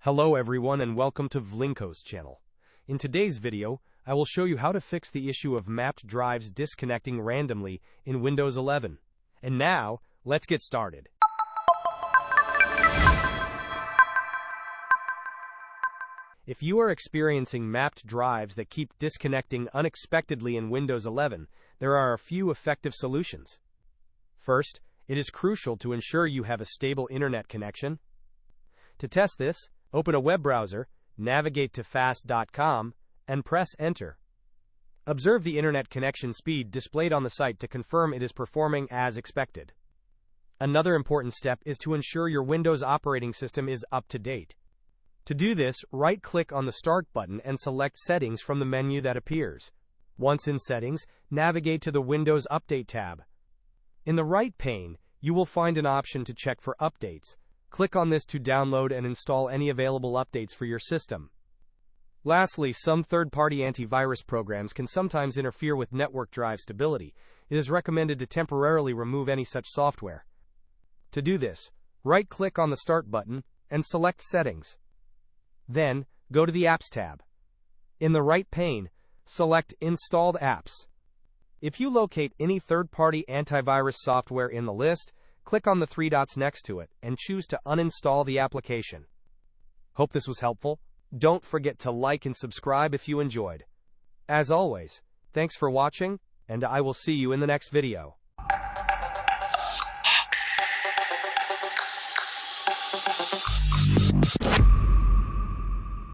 Hello everyone and welcome to Vlinko's channel. In today's video, I will show you how to fix the issue of mapped drives disconnecting randomly in Windows 11. And now, let's get started. If you are experiencing mapped drives that keep disconnecting unexpectedly in Windows 11, there are a few effective solutions. First, it is crucial to ensure you have a stable internet connection. To test this, open a web browser, navigate to fast.com, and press Enter. Observe the internet connection speed displayed on the site to confirm it is performing as expected. Another important step is to ensure your Windows operating system is up to date. To do this, right-click on the Start button and select Settings from the menu that appears. Once in Settings, navigate to the Windows Update tab. In the right pane, you will find an option to check for updates. Click on this to download and install any available updates for your system. Lastly, some third-party antivirus programs can sometimes interfere with network drive stability. It is recommended to temporarily remove any such software. To do this, right-click on the Start button and select Settings. Then, go to the Apps tab. In the right pane, select Installed Apps. If you locate any third-party antivirus software in the list, click on the three dots next to it and choose to uninstall the application. Hope this was helpful. Don't forget to like and subscribe if you enjoyed. As always, thanks for watching, and I will see you in the next video.